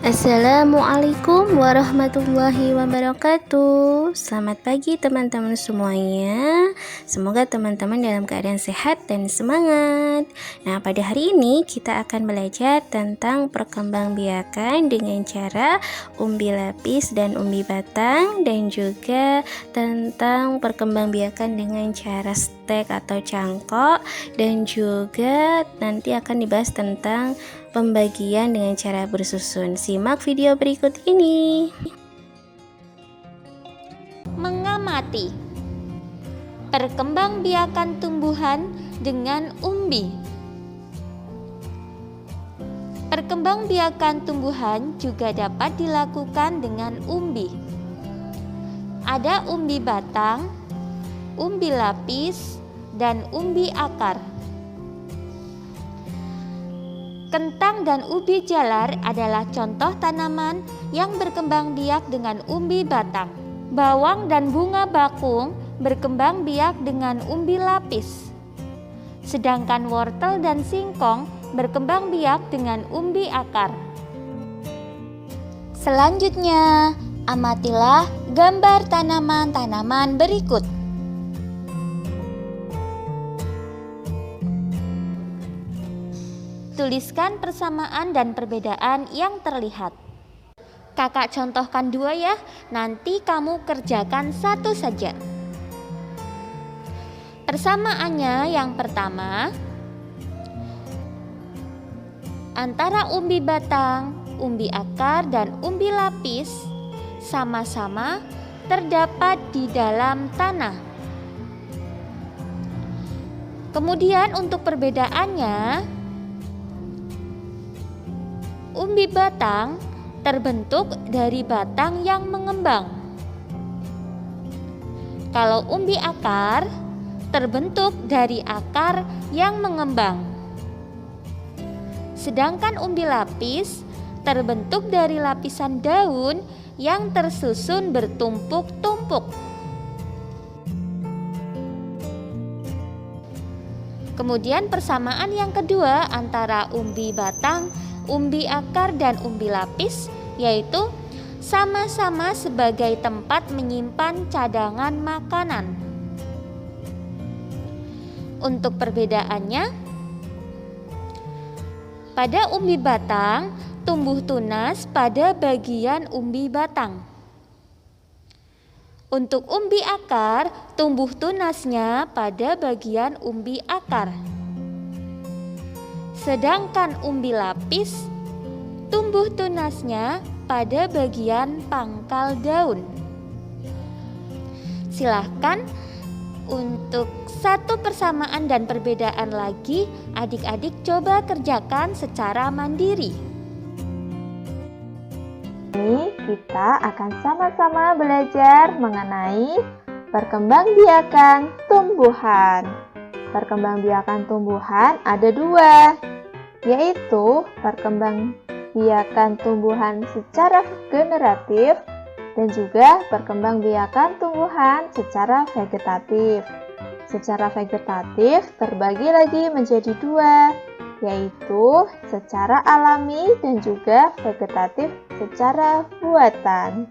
Assalamualaikum warahmatullahi wabarakatuh. Selamat pagi teman-teman semuanya. Semoga teman-teman dalam keadaan sehat dan semangat. Nah, pada hari ini kita akan belajar tentang perkembangbiakan dengan cara umbi lapis dan umbi batang, dan juga tentang perkembangbiakan dengan cara stek atau cangkok, dan juga nanti akan dibahas tentang pembagian dengan cara bersusun. Simak video berikut ini. Mengamati perkembangbiakan tumbuhan dengan umbi. Perkembangbiakan tumbuhan juga dapat dilakukan dengan umbi. Ada umbi batang, umbi lapis, dan umbi akar. Kentang dan ubi jalar adalah contoh tanaman yang berkembang biak dengan umbi batang. Bawang dan bunga bakung berkembang biak dengan umbi lapis. Sedangkan wortel dan singkong berkembang biak dengan umbi akar. Selanjutnya, amatilah gambar tanaman-tanaman berikut. Tuliskan persamaan dan perbedaan yang terlihat. Kakak contohkan 2 ya, nanti kamu kerjakan 1 saja. Persamaannya yang pertama, antara umbi batang, umbi akar, dan umbi lapis sama-sama terdapat di dalam tanah. Kemudian untuk perbedaannya, umbi batang terbentuk dari batang yang mengembang. Kalau umbi akar terbentuk dari akar yang mengembang. Sedangkan umbi lapis terbentuk dari lapisan daun yang tersusun bertumpuk-tumpuk. Kemudian persamaan yang kedua antara umbi batang, umbi akar, dan umbi lapis, yaitu sama-sama sebagai tempat menyimpan cadangan makanan. Untuk perbedaannya, pada umbi batang tumbuh tunas pada bagian umbi batang. Untuk umbi akar tumbuh tunasnya pada bagian umbi akar. Sedangkan umbi lapis tumbuh tunasnya pada bagian pangkal daun. Silahkan untuk satu persamaan dan perbedaan lagi, adik-adik coba kerjakan secara mandiri. Ini kita akan sama-sama belajar mengenai perkembangbiakan tumbuhan. Perkembangbiakan tumbuhan ada 2, yaitu perkembangbiakan tumbuhan secara generatif dan juga perkembangbiakan tumbuhan secara vegetatif. Secara vegetatif terbagi lagi menjadi 2, yaitu secara alami dan juga vegetatif secara buatan.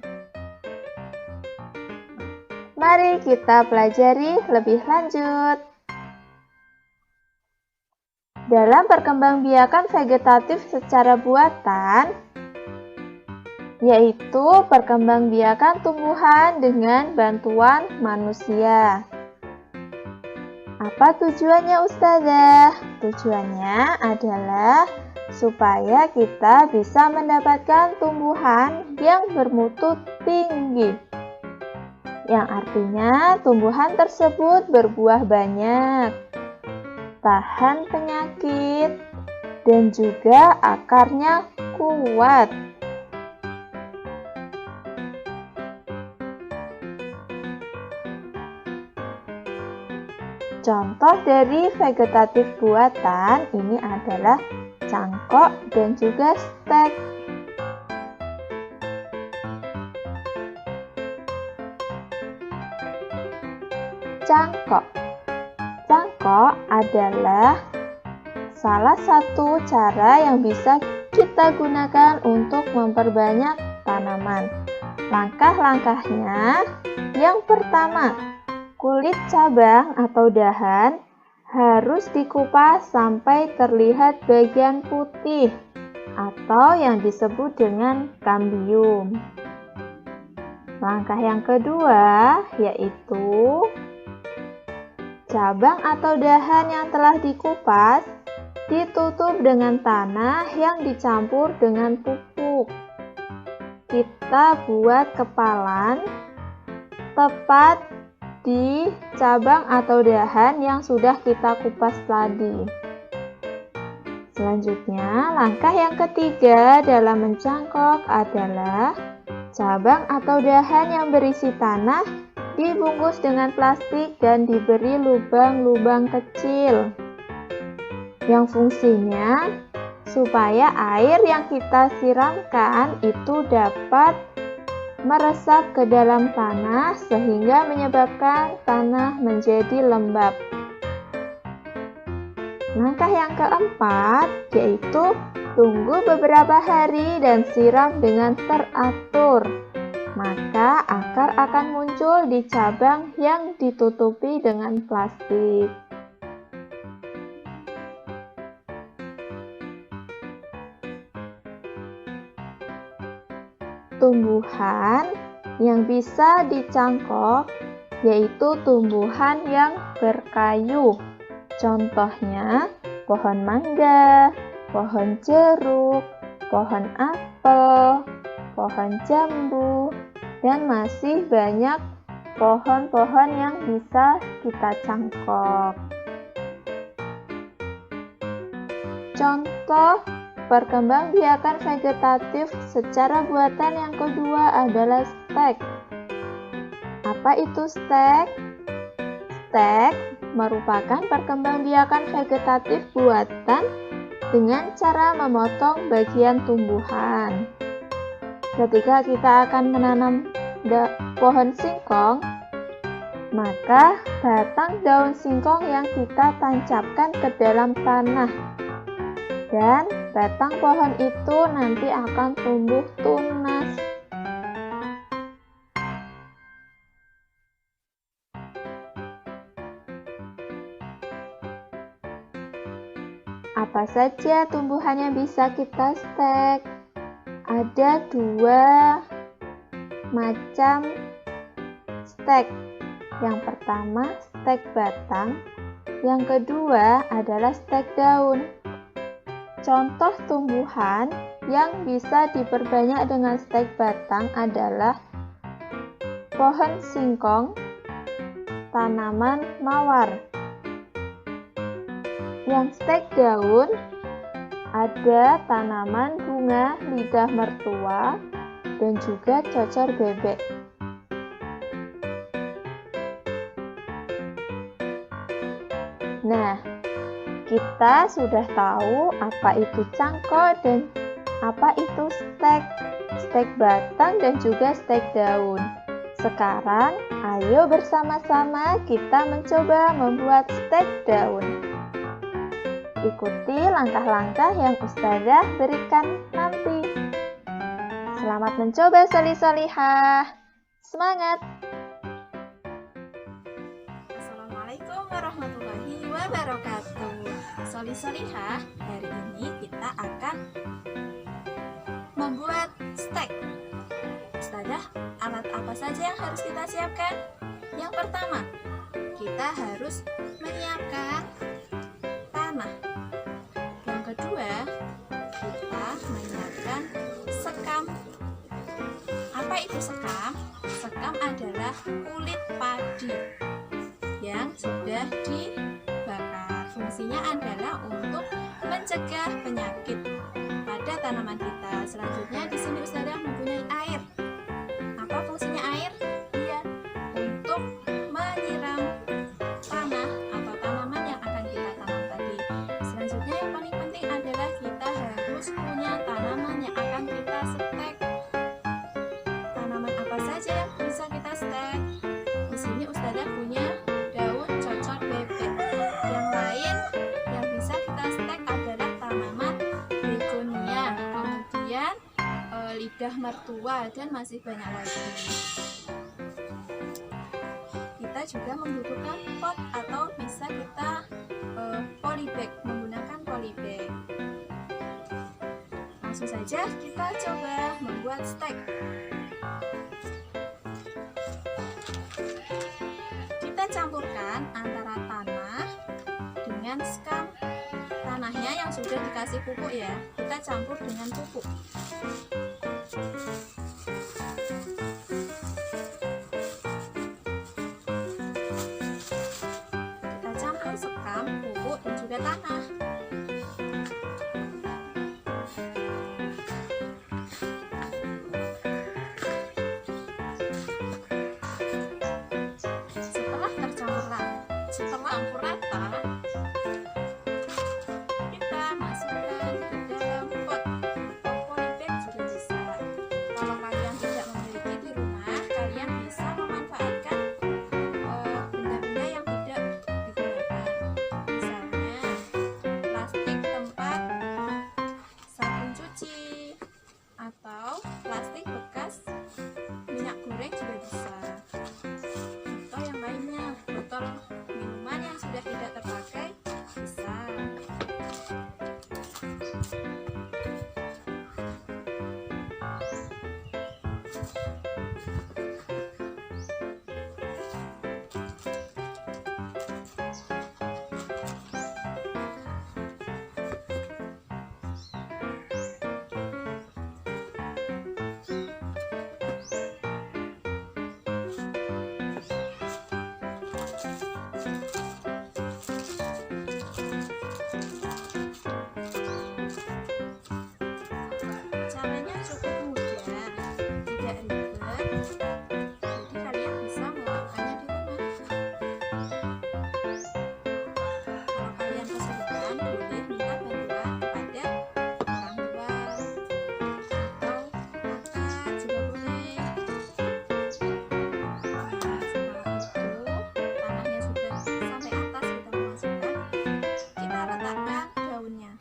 Mari kita pelajari lebih lanjut. Dalam perkembangbiakan vegetatif secara buatan, yaitu perkembangbiakan tumbuhan dengan bantuan manusia. Apa tujuannya, Ustazah? Tujuannya adalah supaya kita bisa mendapatkan tumbuhan yang bermutu tinggi, yang artinya tumbuhan tersebut berbuah banyak, tahan penyakit, dan juga akarnya kuat. Contoh dari vegetatif buatan ini adalah cangkok dan juga stek. Cangkok adalah salah satu cara yang bisa kita gunakan untuk memperbanyak tanaman. Langkah-langkahnya, yang pertama, kulit cabang atau dahan harus dikupas sampai terlihat bagian putih atau yang disebut dengan kambium. Langkah yang kedua yaitu cabang atau dahan yang telah dikupas ditutup dengan tanah yang dicampur dengan pupuk. Kita buat kepalan tepat di cabang atau dahan yang sudah kita kupas tadi. Selanjutnya, langkah yang ketiga dalam mencangkok adalah cabang atau dahan yang berisi tanah dibungkus dengan plastik dan diberi lubang-lubang kecil yang fungsinya supaya air yang kita siramkan itu dapat meresap ke dalam tanah sehingga menyebabkan tanah menjadi lembab. Langkah yang keempat yaitu tunggu beberapa hari dan siram dengan teratur. Maka akar akan muncul di cabang yang ditutupi dengan plastik. Tumbuhan yang bisa dicangkok yaitu tumbuhan yang berkayu. Contohnya pohon mangga, pohon jeruk, pohon apel, pohon jambu, dan masih banyak pohon-pohon yang bisa kita cangkok. Contoh perkembangbiakan vegetatif secara buatan yang kedua adalah stek. Apa itu stek? Stek merupakan perkembangbiakan vegetatif buatan dengan cara memotong bagian tumbuhan. Ketika kita akan menanam pohon singkong, maka batang daun singkong yang kita tancapkan ke dalam tanah dan batang pohon itu nanti akan tumbuh tunas. Apa saja tumbuhan yang bisa kita stek? Ada dua macam stek. Yang pertama stek batang, yang kedua adalah stek daun. Contoh tumbuhan yang bisa diperbanyak dengan stek batang adalah pohon singkong, tanaman mawar. Yang stek daun ada tanaman bunga lidah mertua dan juga cocor bebek. Nah, kita sudah tahu apa itu cangkok dan apa itu stek batang dan juga stek daun. Sekarang, ayo bersama-sama kita mencoba membuat stek daun. Ikuti langkah-langkah yang Ustazah berikan nanti. Selamat mencoba soli-solihah. Semangat! Assalamualaikum warahmatullahi wabarakatuh. Soli-solihah, hari ini kita akan membuat stek. Ustazah, alat apa saja yang harus kita siapkan? Yang pertama, kita harus menyiapkan tanah. Yang kedua, kita menyiapkan sekam. Apa itu sekam? Sekam adalah kulit padi yang sudah dibakar. Fungsinya adalah untuk mencegah penyakit pada tanaman kita. Selanjutnya di sini Ustazah mempunyai air. Apa fungsinya air? Iya, untuk menyiram tanah atau tanaman yang akan kita tanam tadi. Selanjutnya yang paling penting adalah kita harus punya tanaman yang akan kita stek. Tanaman apa saja yang bisa kita stek? Di sini Ustazah punya daun cocor bebek. Yang lain yang bisa kita stek adalah tanaman begonia lidah mertua, dan masih banyak lagi. Kita juga membutuhkan pot atau bisa kita polybag, menggunakan polybag. Langsung saja kita coba membuat stek. Kita campurkan antara tanah dengan skam. Tanahnya yang sudah dikasih pupuk ya, kita campur dengan pupuk. Kita campur skam, pupuk, dan juga tanah. Setelah campur rata, kita masukkan ke dalam pot polybag juga bisa. Kalau kalian tidak memiliki di rumah, kalian bisa memanfaatkan benda-benda yang tidak digunakan. Misalnya plastik tempat sabun cuci atau plastik bekas minyak goreng juga bisa. Atau yang lainnya, botol minuman yang sudah tidak terpakai bisa. Caranya cukup mudah, tidak ribet, jadi kalian bisa melakukannya di rumah. Kalau kalian kesulitan, boleh minta bantuan kepada orang tua atau kakak juga boleh. Nah, setelah itu tanahnya sudah sampai atas, kita masukkan, kita letakkan daunnya.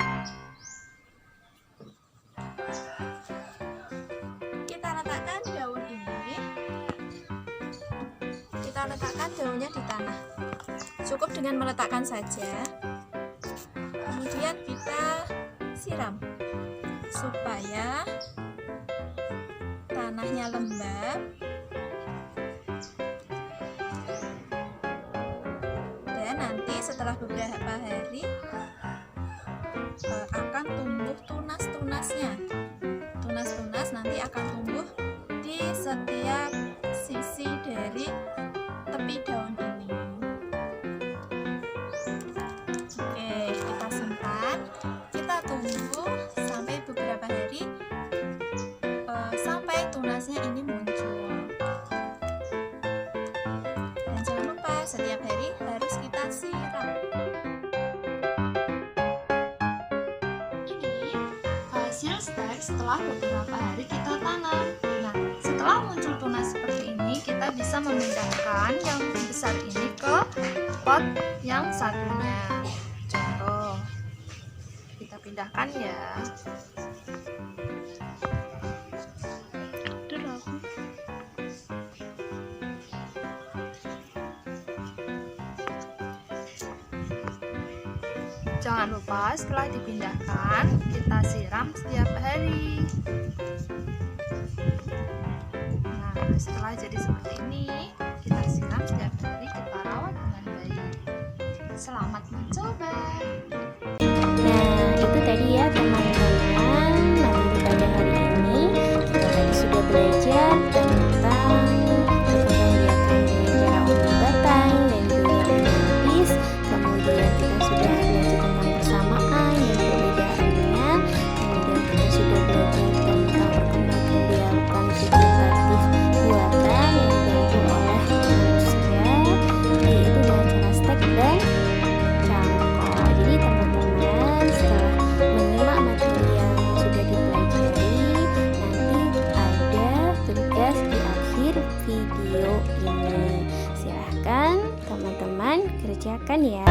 Kita letakkan daunnya di tanah. Cukup dengan meletakkan saja. Kemudian kita siram supaya tanahnya lembab dan nanti setelah beberapa hari akan tumbuh tunas-tunasnya. Tunas-tunas nanti akan tumbuh di setiap sisi dari tepi daun ini. Oke, kita simpan, kita tunggu sampai beberapa hari sampai tunasnya ini muncul. Dan jangan lupa setiap hari harus kita siram. Ini hasil stek setelah beberapa hari kita tanam. Nah, setelah muncul tunas seperti ini, kita bisa memindahkan yang besar ini ke pot yang satunya. Contoh, kita pindahkan ya. Jangan lupa setelah dipindahkan, kita siram setiap hari. Nah, setelah jadi seperti ini, kita siram setiap hari, kita rawat dengan baik. Selamat mencoba. Nah, itu tadi ya teman-teman, materi pada hari ini kita tadi sudah belajar tentang berkembang biakan dengan cara umbi batang dan juga umbi nipis. Kemudian kita sudah belajar tentang persamaan dan perbedaannya. Kemudian kita sudah belajar tentang perkembangan biakan vegetatif buatan yang dibantu oleh manusia, yaitu dengan cara stek dan cangkok. Jadi teman-teman, setelah menyimak materi yang sudah dipelajari, nanti ada tugas di akhir video ini. Silahkan teman-teman kerjakan ya.